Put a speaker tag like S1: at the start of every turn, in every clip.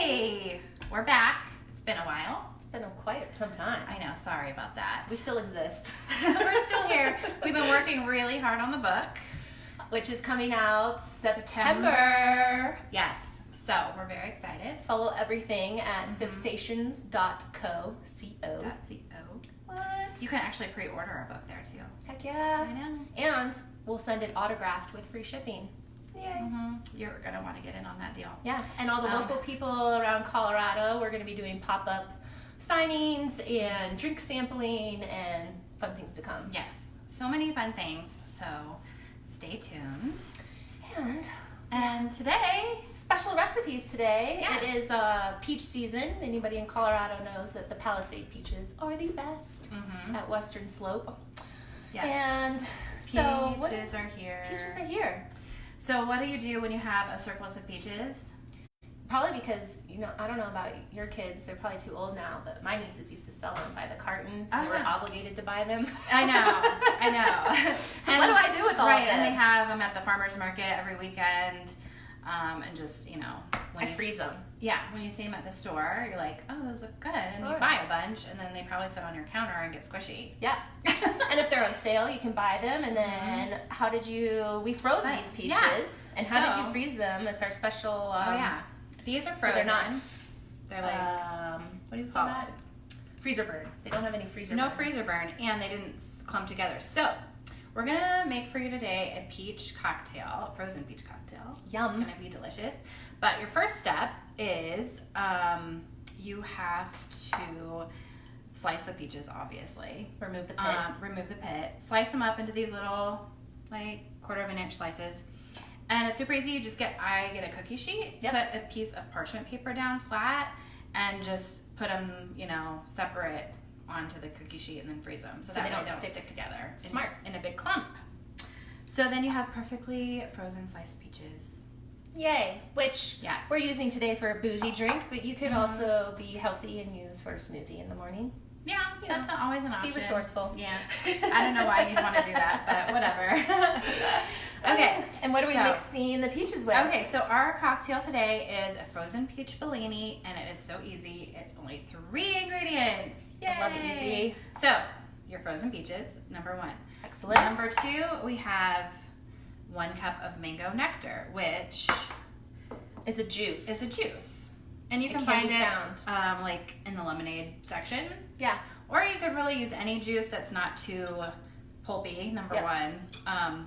S1: Hey, we're back. It's been a while.
S2: It's been quite some time.
S1: I know, sorry about that.
S2: We still exist.
S1: We're still here. We've been working really hard on the book,
S2: which is coming out September.
S1: Yes, so we're very excited.
S2: Follow everything at Sipsations.co.
S1: What? You can actually pre-order a book there too.
S2: Heck yeah.
S1: I know.
S2: And we'll send it autographed with free shipping. Yay.
S1: You're going to want to get in on that deal.
S2: Yeah, and all the local people around Colorado, we're going to be doing pop-up signings and drink sampling and fun things to come.
S1: Yes, so many fun things, so stay tuned.
S2: And today, special recipes today.
S1: Yes.
S2: It is peach season. Anybody in Colorado knows that the Palisade peaches are the best at Western Slope.
S1: Yes.
S2: And so
S1: peaches are here.
S2: Peaches are here.
S1: So what do you do when you have a surplus of peaches?
S2: Probably because, I don't know about your kids, they're probably too old now, but my nieces used to sell them by the carton. They were obligated to buy them.
S1: I know.
S2: So what do I do with all of them?
S1: And they have them at the farmer's market every weekend, and just, when
S2: I freeze them.
S1: Yeah, when you see them at the store, you're like, oh, those look good, and you buy a bunch, and then they probably sit on your counter and get squishy.
S2: Yeah. And if they're on sale, you can buy them, and then we froze these peaches, and how did you freeze them? It's our special,
S1: these are frozen.
S2: So they're not,
S1: they're like, what do you call that?
S2: Freezer burn. They don't have any freezer burn.
S1: No freezer burn, and they didn't clump together. So, we're gonna make for you today a peach cocktail, a frozen peach cocktail.
S2: Yum.
S1: It's gonna be delicious. But your first step is you have to slice the peaches, obviously.
S2: Remove the pit.
S1: Remove the pit. Slice them up into these little, like, 1/4 inch slices. And it's super easy. I get a cookie sheet, put a piece of parchment paper down flat, and just put them, separate onto the cookie sheet and then freeze them. So that they don't stick together.
S2: Smart.
S1: In a big clump. So then you have perfectly frozen sliced peaches.
S2: Yay. Which we're using today for a bougie drink, but you could also be healthy and use for a smoothie in the morning.
S1: Yeah, that's not always an option.
S2: Be resourceful.
S1: Yeah. I don't know why you'd want to do that, but whatever. Okay.
S2: And what are we mixing the peaches with?
S1: Okay, so our cocktail today is a frozen peach Bellini, and it is so easy. It's only 3 ingredients. Yay!
S2: I love it easy.
S1: So, your frozen peaches, number 1.
S2: Excellent.
S1: Number 2, we have 1 cup of mango nectar, which
S2: it's a juice.
S1: It's a juice. And you can find it like in the lemonade section.
S2: Yeah.
S1: Or you could really use any juice that's not too pulpy, number 1. I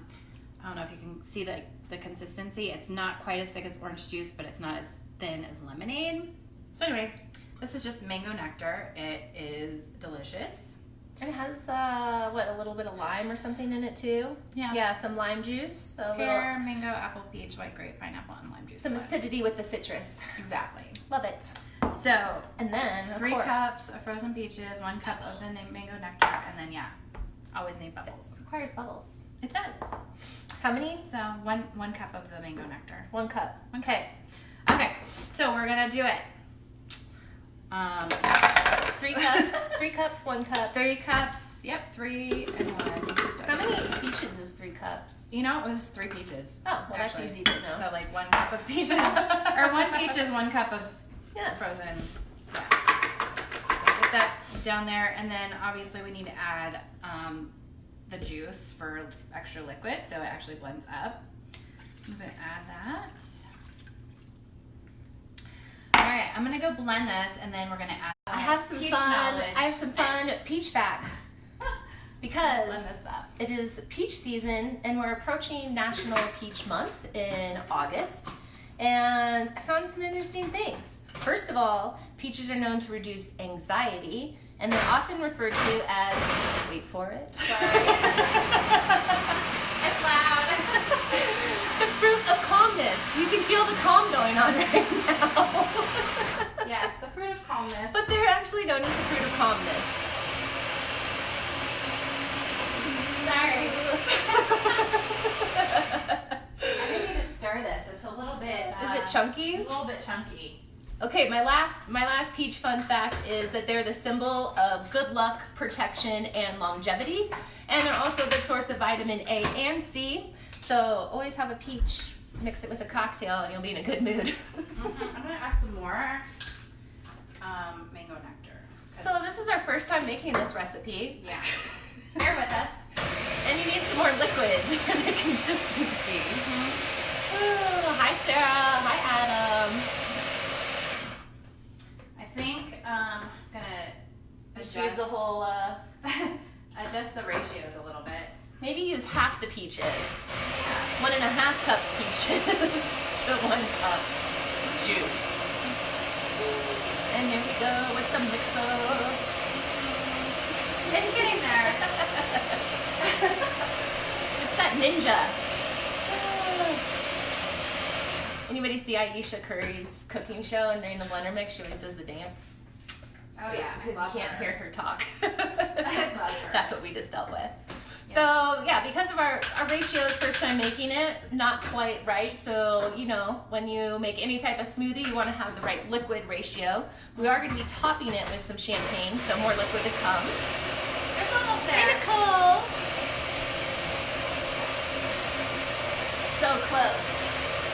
S1: don't know if you can see the consistency. It's not quite as thick as orange juice, but it's not as thin as lemonade. So anyway, this is just mango nectar. It is delicious.
S2: And it has, a little bit of lime or something in it too? Yeah. Yeah, some lime juice.
S1: Pear, mango, apple, peach, white grape, pineapple, and lime juice.
S2: Some acidity with the citrus.
S1: Exactly.
S2: Love it.
S1: So,
S2: and then, of
S1: 3
S2: course,
S1: cups of frozen peaches, 1 cup of the mango nectar, and then, always need bubbles.
S2: It requires bubbles.
S1: It does.
S2: How many?
S1: So, one cup of the mango nectar.
S2: 1 cup.
S1: Okay. Okay, so we're going to do it.
S2: 3 cups. 3 cups, 1 cup.
S1: 3 cups. Yep, 3 and 1. So
S2: how many peaches is 3 cups?
S1: It was 3 peaches.
S2: Oh, well, actually. That's easy to know.
S1: So, 1 cup of peaches. Or 1 peach is 1 cup of frozen. Yeah. So get that down there, and then obviously we need to add the juice for extra liquid, so it actually blends up. I'm just gonna add that. All right, I'm gonna go blend this, and then we're gonna add.
S2: I have some fun peach facts because it is peach season, and we're approaching National Peach Month in August. And I found some interesting things. First of all, peaches are known to reduce anxiety, and they're often referred to as, wait for it, sorry.
S1: It's loud.
S2: The fruit of calmness. You can feel the calm going on right now.
S1: Yes, the fruit of calmness.
S2: But they're actually known as the fruit of calmness.
S1: Sorry. I think we need to stir this. It's a little bit.
S2: Is it chunky?
S1: A little bit chunky.
S2: Okay, my last peach fun fact is that they're the symbol of good luck, protection, and longevity. And they're also a good source of vitamin A and C. So always have a peach, mix it with a cocktail, and you'll be in a good mood.
S1: I'm gonna add some more. more mango nectar.
S2: So this is our first time making this recipe.
S1: Yeah. Bear with us.
S2: And you need some more liquid for the consistency. Oh, hi Sarah. Hi Adam.
S1: I think I'm gonna
S2: Just use the whole,
S1: adjust the ratios a little bit.
S2: maybe use half the peaches. 1.5 cups peaches to 1 cup juice. And here we go with the mixer.
S1: It's getting there.
S2: It's that ninja. Anybody see Aisha Curry's cooking show, and during the blender mix she always does the dance?
S1: Oh yeah,
S2: Because you can't hear her talk.
S1: Love her.
S2: That's what we just dealt with. So yeah, because of our ratios, first time making it, not quite right. So, you know, when you make any type of smoothie, you want to have the right liquid ratio. We are going to be topping it with some champagne, so more liquid to come.
S1: It's almost there.
S2: Nicole. So close.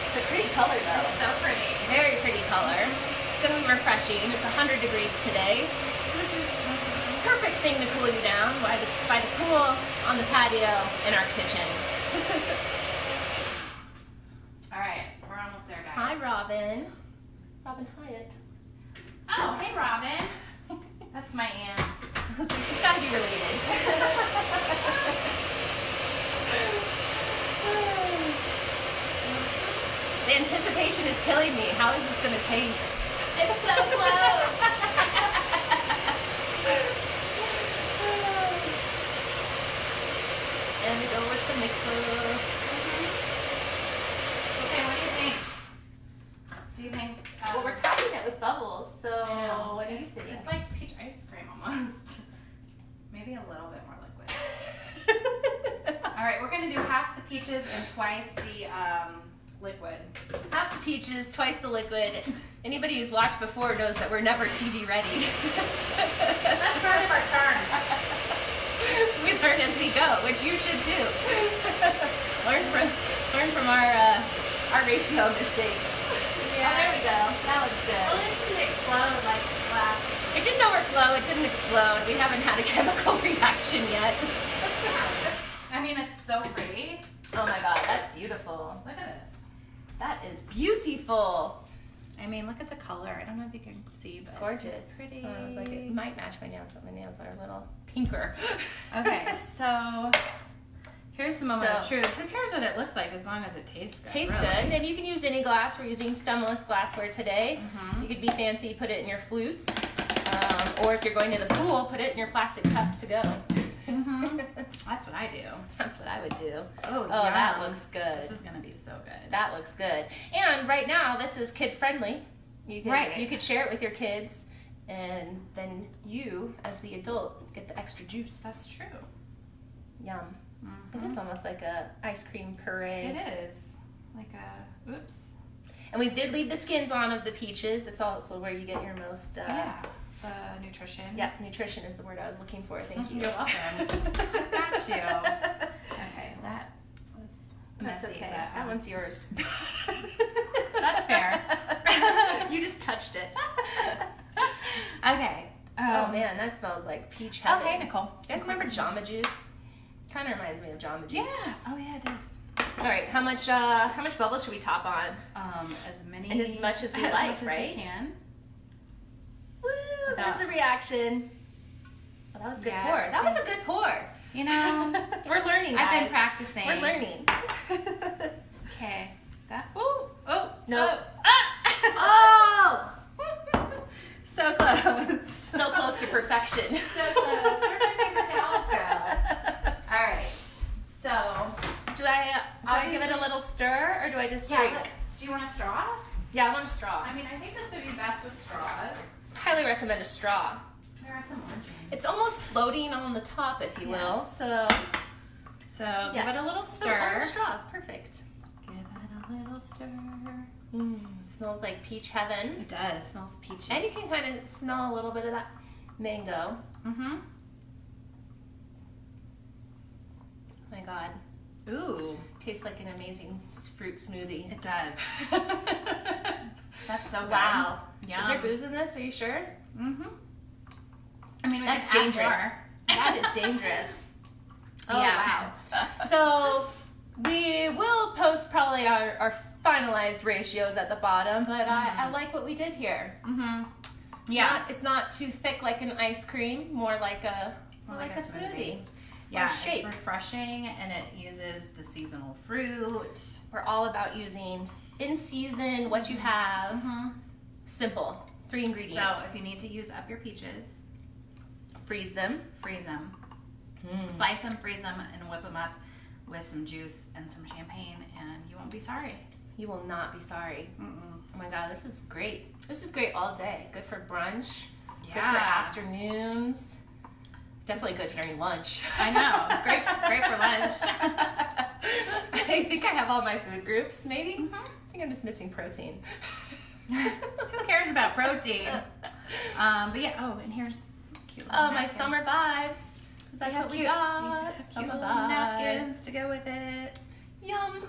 S2: It's a pretty color though.
S1: So pretty.
S2: Very pretty color. It's going to be refreshing. It's 100 degrees today. So this is perfect thing to cool you down by the pool, on the patio, in our kitchen.
S1: All right, we're almost there, guys.
S2: Hi, Robin. Robin Hyatt.
S1: Oh, hey, Robin. That's my aunt.
S2: So she's got to be related. The anticipation is killing me. How is this going to taste?
S1: It's so close.
S2: And we go with the mixer.
S1: Okay, what do you think? Do you think?
S2: Well, we're topping it with bubbles, so
S1: I know.
S2: what do you think?
S1: It's like peach ice cream almost. Maybe a little bit more liquid. All right, we're gonna do half the peaches and twice the liquid.
S2: Half the peaches, twice the liquid. Anybody who's watched before knows that we're never TV ready.
S1: That's part of our charm.
S2: We learn as we go, which you should too. learn from our ratio mistakes.
S1: Yeah.
S2: Oh, there we go. That looks good.
S1: Well, this didn't explode like glass.
S2: It didn't overflow. It didn't explode. We haven't had a chemical reaction yet.
S1: I mean, it's so pretty.
S2: Oh my God, that's beautiful.
S1: Look at this.
S2: That is beautiful.
S1: I mean, look at the color. I don't know if you can see,
S2: It's
S1: but
S2: gorgeous.
S1: It's pretty.
S2: It's like it might match my nails, but my nails are a little pinker.
S1: Okay, so here's the moment of
S2: So-
S1: truth. Who cares what it looks like as long as it tastes good?
S2: Tastes
S1: really.
S2: good, and you can use any glass. We're using stemless glassware today.
S1: Mhm.
S2: You could be fancy, put it in your flutes, or if you're going to the pool, put it in your plastic cup to go.
S1: Mhm. That's what I do.
S2: That's what I would do.
S1: Oh,
S2: that
S1: yum.
S2: looks good.
S1: This is gonna be so good.
S2: That looks good. And right now, this is kid friendly. You
S1: Right.
S2: could share it with your kids, and then you, as the adult, get the extra juice.
S1: That's true.
S2: Yum.
S1: Mhm.
S2: It is almost like a ice cream puree.
S1: It is like a oops.
S2: And we did leave the skins on of the peaches. It's also where you get your most.
S1: Yeah. The nutrition.
S2: Yeah, nutrition is the word I was looking for. Thank you.
S1: You're welcome. Got you. Okay, that was
S2: That's
S1: messy.
S2: okay.
S1: But,
S2: That one's yours.
S1: That's fair.
S2: You just touched it.
S1: Okay.
S2: Oh man, that smells like peach
S1: Oh,
S2: heaven.
S1: hey, Nicole.
S2: You guys remember Jamba Juice? Kind of reminds me of Jamba Juice.
S1: Yeah. Oh, yeah, it does.
S2: All right, how much bubbles should we top on?
S1: As many
S2: And as much as we like,
S1: much as
S2: right?
S1: we can.
S2: Woo! There's the reaction. Oh, that was a good
S1: Yes.
S2: pour. That was a good pour.
S1: You know,
S2: We're learning, guys.
S1: I've been practicing.
S2: We're learning.
S1: Okay. That. Oh. Oh.
S2: No.
S1: Oh.
S2: Oh!
S1: So close.
S2: So close to perfection.
S1: So close. Where my paper towels go? All right. So.
S2: Do I give it a little stir, or do I just drink?
S1: Do you want a straw?
S2: Yeah, I want a straw.
S1: I mean, I think this would be best with straws.
S2: Highly recommend a straw.
S1: There are some orange.
S2: It's almost floating on the top, if you will.
S1: Yes.
S2: So
S1: Give it a little stir.
S2: orange straw is perfect.
S1: Give it a little stir.
S2: Smells like peach heaven.
S1: It does. It smells peachy.
S2: And you can kind of smell a little bit of that mango.
S1: Mm-hmm.
S2: Oh my God.
S1: Ooh.
S2: Tastes like an amazing fruit smoothie.
S1: It does. That's so good.
S2: Wow.
S1: Yum.
S2: Is there booze in this? Are you sure?
S1: Mm-hmm. I mean,
S2: that's dangerous. That is dangerous. Oh, yeah. Wow. So we will post probably our finalized ratios at the bottom, but I like what we did here.
S1: Mm-hmm.
S2: It's not too thick like an ice cream, more like a smoothie.
S1: Yeah, it's refreshing, and it uses the seasonal fruit.
S2: We're all about using in season what you have. Simple. 3 ingredients.
S1: So if you need to use up your peaches,
S2: freeze them.
S1: Slice them, freeze them, and whip them up with some juice and some champagne, and you won't be sorry.
S2: You will not be sorry. Oh my God, this is great. This is great all day. Good for brunch. Yeah. Good for afternoons. Definitely good during lunch.
S1: I know. It's great for lunch.
S2: I think I have all my food groups, maybe. I think I'm just missing protein.
S1: Who cares about protein? But yeah, and here's cute little
S2: my summer vibes. That's what we got.
S1: Cute little napkins to go with it.
S2: Yum.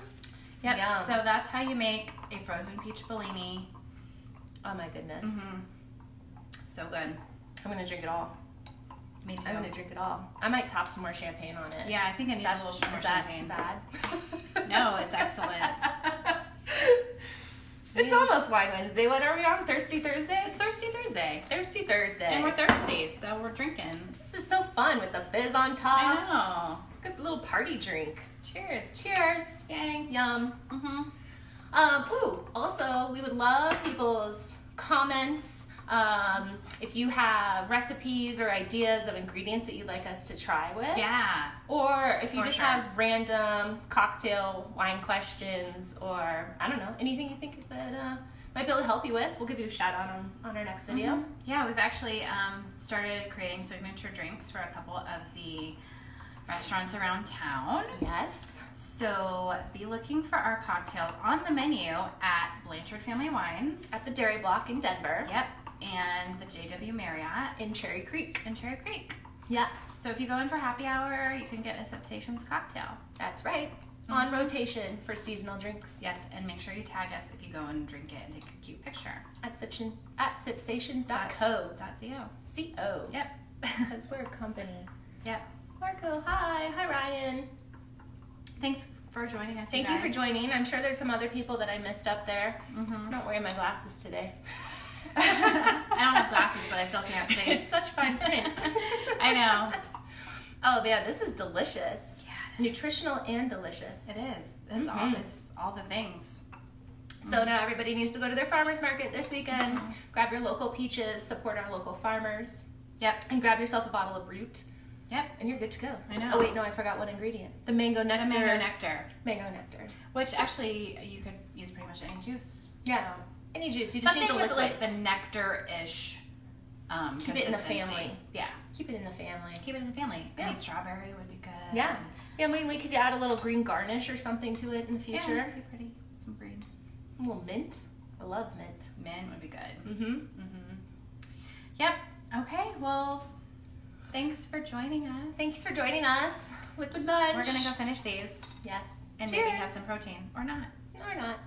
S1: Yep. Yum. So that's how you make a frozen peach Bellini.
S2: Oh my goodness.
S1: So good.
S2: I'm gonna drink it all.
S1: Me too.
S2: I'm gonna drink it all. I might top some more champagne on it.
S1: Yeah, I think I need a little more champagne.
S2: Bad?
S1: No, it's excellent.
S2: It's almost Wine Wednesday. What are we on? Thirsty Thursday?
S1: It's Thirsty Thursday.
S2: Thirsty Thursday.
S1: And we're thirsty, so we're drinking.
S2: This is so fun with the fizz on top.
S1: I know.
S2: Good little party drink.
S1: Cheers.
S2: Cheers.
S1: Yay.
S2: Yum. Also, we would love people's comments. If you have recipes or ideas of ingredients that you'd like us to try with.
S1: Yeah.
S2: Or if you just have random cocktail wine questions, or I don't know, anything you think that might be able to help you with, we'll give you a shout out on our next video.
S1: Yeah, we've actually started creating signature drinks for a couple of the restaurants around town.
S2: Yes.
S1: So be looking for our cocktails on the menu at Blanchard Family Wines.
S2: At the Dairy Block in Denver.
S1: Yep. And the JW Marriott
S2: in Cherry Creek.
S1: Yes. So if you go in for happy hour, you can get a Sipsations cocktail.
S2: That's right. On rotation for seasonal drinks.
S1: Yes, and make sure you tag us if you go and drink it and take a cute picture.
S2: At Sipsations.co. C-O.
S1: Yep.
S2: Because we're a company.
S1: Yep.
S2: Marco, hi. Hi, Ryan.
S1: Thanks for joining us.
S2: Thank you for joining. I'm sure there's some other people that I missed up there. I'm not wearing my glasses today.
S1: I don't have glasses, but I still can't see.
S2: It's such fine print.
S1: I know.
S2: Oh man, this is delicious. Yeah, nutritional and delicious.
S1: It is. It's all the things.
S2: So now everybody needs to go to their farmers market this weekend. Grab your local peaches. Support our local farmers.
S1: Yep.
S2: And grab yourself a bottle of root.
S1: Yep.
S2: And you're good to go.
S1: I know.
S2: Oh wait, no, I forgot one ingredient. The mango nectar. Mango nectar.
S1: Which actually you could use pretty much any juice.
S2: Yeah. So. Any juice. You just need the liquid.
S1: Like the nectar-ish
S2: keep it in the family.
S1: Yeah.
S2: Keep it in the family.
S1: Yeah. I mean, strawberry would be good.
S2: Yeah. Yeah, I mean, we could add a little green garnish or something to it in the future.
S1: Yeah, that'd be pretty. Some green.
S2: A little mint. I love mint.
S1: Mint would be good. Yep. Okay, well, thanks for joining us.
S2: Liquid lunch.
S1: We're going to go finish these.
S2: Yes.
S1: And maybe have some protein. Or not.
S2: Or not.